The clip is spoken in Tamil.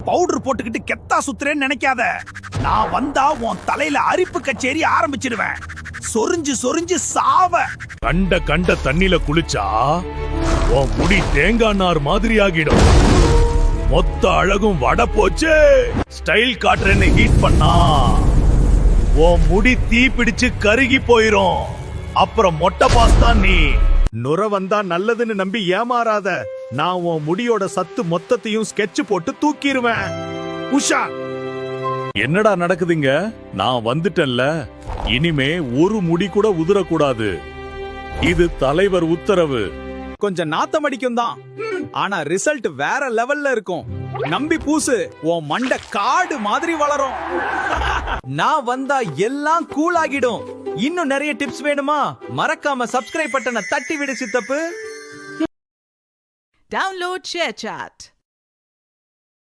பவுடர் போட்டுக்கிட்டு கெத்தா சுத்துறேன்னு நினைக்காத. நான் வந்தா உன் தலையில அரிப்பு கச்சேரி ஆரம்பிச்சிடுவேன். சொரிஞ்சு சொரிஞ்சு சாவ. கண்ட தண்ணில குளிச்சா உன் முடி தேங்காய் நார் மாதிரி ஆகிடும். மொத்த அழகும் வட போச்சு. ஸ்டைல் காட்டுறேன்னு ஹீட் பண்ணா உன் முடி தீ பிடிச்சு கருகி போயிரும். அப்புறம் மொட்டை பாஸ் தான் நீ. நுர வந்தா நல்லதுன்னு நம்பி ஏமாறாத. நான் உன் முடியோட சத்து மொத்தத்தையும் ஸ்கெட்ச் போட்டு தூக்கிடுவேன். உஷா, என்னடா நடக்குதுங்க? நான் வந்துட்டேன்ல, இனிமே ஒரு முடி கூட உதிரக்கூடாது. இது தலைவர் உத்தரவு. கொஞ்சம் நாத்தம் அடிக்கும் தான், ஆனா ரிசல்ட் வேற லெவல்ல இருக்கும். நம்பி பூசு, உன் மண்டை காடு மாதிரி வளரும். நான் வந்தா எல்லாம் கூல் ஆகிடும். இன்னும் நிறைய டிப்ஸ் வேணுமா? மறக்காம சப்ஸ்கிரைப் பட்டனை தட்டி விடு சித்தப்பு. Download ShareChat.